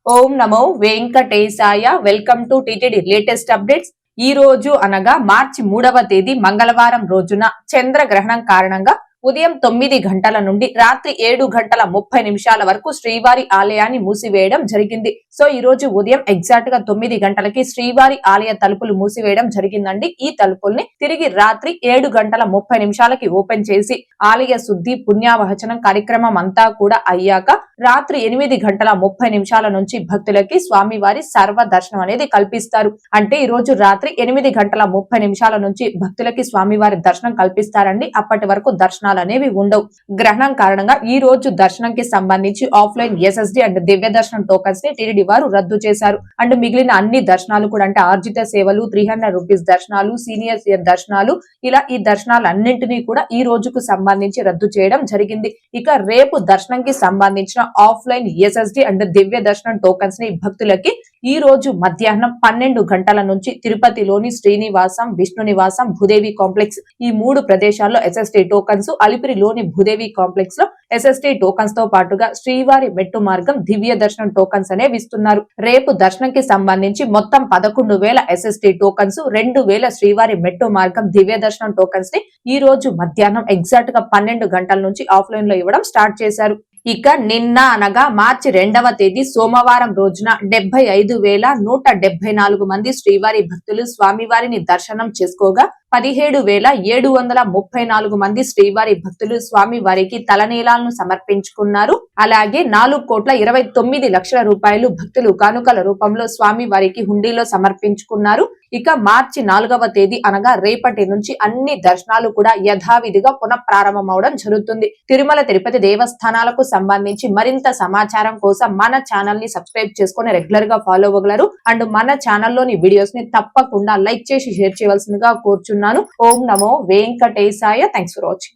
Om Namo Venkatesaya. Welcome to TTD latest updates. ఈ రోజు అనగా మార్చి 3వ తేదీ మంగళవారం రోజున చంద్రగ్రహణం కారణంగా ఉదయం 9 గంటల నుండి రాత్రి 7:30 వరకు శ్రీవారి ఆలయాన్ని మూసివేయడం జరిగింది. సో ఈ రోజు ఉదయం ఎగ్జాక్ట్ గా 9 గంటలకి శ్రీవారి ఆలయ తలుపులు మూసివేయడం జరిగిందండి. ఈ తలుపుల్ని తిరిగి రాత్రి 7:30 ఓపెన్ చేసి ఆలయ శుద్ధి పుణ్యావహచనం కార్యక్రమం అంతా కూడా అయ్యాక రాత్రి 8:30 నుంచి భక్తులకి స్వామివారి సర్వ దర్శనం అనేది కల్పిస్తారు. అంటే ఈ రోజు రాత్రి 8:30 నుంచి భక్తులకి స్వామివారి దర్శనం కల్పిస్తారండి. అప్పటి వరకు దర్శనాలు అనేవి ఉండవు. గ్రహణం కారణంగా ఈ రోజు దర్శనంకి సంబంధించి ఆఫ్లైన్ ఎస్ఎస్డి అండ్ దివ్య దర్శనం టోకన్స్ ని టిటిడి వారు రద్దు చేశారు. అండ్ మిగిలిన అన్ని దర్శనాలు కూడా అంటే ఆర్జిత సేవలు, 300 రూపీస్ దర్శనాలు, సీనియర్ దర్శనాలు, ఇలా ఈ దర్శనాలన్నింటినీ కూడా ఈ రోజుకు సంబంధించి రద్దు చేయడం జరిగింది. ఇక రేపు దర్శనంకి సంబంధించిన ఆఫ్లైన్ ఎస్ఎస్డి అండ్ దివ్య దర్శనం టోకన్స్ ని భక్తులకి ఈ రోజు మధ్యాహ్నం 12 గంటల నుంచి తిరుపతిలోని శ్రీనివాసం, విష్ణు నివాసం, భూదేవి కాంప్లెక్స్ ఈ 3 ప్రదేశాల్లో ఎస్ఎస్డి టోకన్స్, అలిపిరిలోని భూదేవి కాంప్లెక్స్ లో ఎస్ఎస్డి టోకన్స్ తో పాటుగా శ్రీవారి మెట్టు మార్గం దివ్య దర్శనం టోకన్స్ అనేవి ఇస్తున్నారు. రేపు దర్శనంకి సంబంధించి మొత్తం 11,000 ఎస్ఎస్డి టోకన్స్, 2,000 శ్రీవారి మెట్టు మార్గం దివ్య దర్శనం టోకన్స్ ని ఈ రోజు మధ్యాహ్నం ఎగ్జాక్ట్ గా 12 గంటల నుంచి ఆఫ్లైన్ లో ఇవ్వడం స్టార్ట్ చేశారు. ఇక నిన్న అనగా మార్చి 2వ తేదీ సోమవారం రోజున 75,174 మంది శ్రీవారి భక్తులు స్వామివారిని దర్శనం చేసుకోగా 17,734 మంది శ్రీవారి భక్తులు స్వామివారికి తలనీలాలను సమర్పించుకున్నారు. అలాగే 4,29,00,000 రూపాయలు భక్తులు కానుకల రూపంలో స్వామివారికి హుండీలో సమర్పించుకున్నారు. ఇక మార్చి 4వ తేదీ అనగా రేపటి నుంచి అన్ని దర్శనాలు కూడా యథావిధిగా పునఃప్రారంభం అవడం జరుగుతుంది. తిరుమల తిరుపతి దేవస్థానాలకు సంబంధించి మరింత సమాచారం కోసం మన ఛానల్ ని సబ్స్క్రైబ్ చేసుకుని రెగ్యులర్ గా ఫాలో అవ్వగలరు. అండ్ మన ఛానల్లోని వీడియోస్ ని తప్పకుండా లైక్ చేసి షేర్ చేయవలసిందిగా కోరుచున్నాను. ఓం నమో వెంకటేశాయ. Thanks for watching.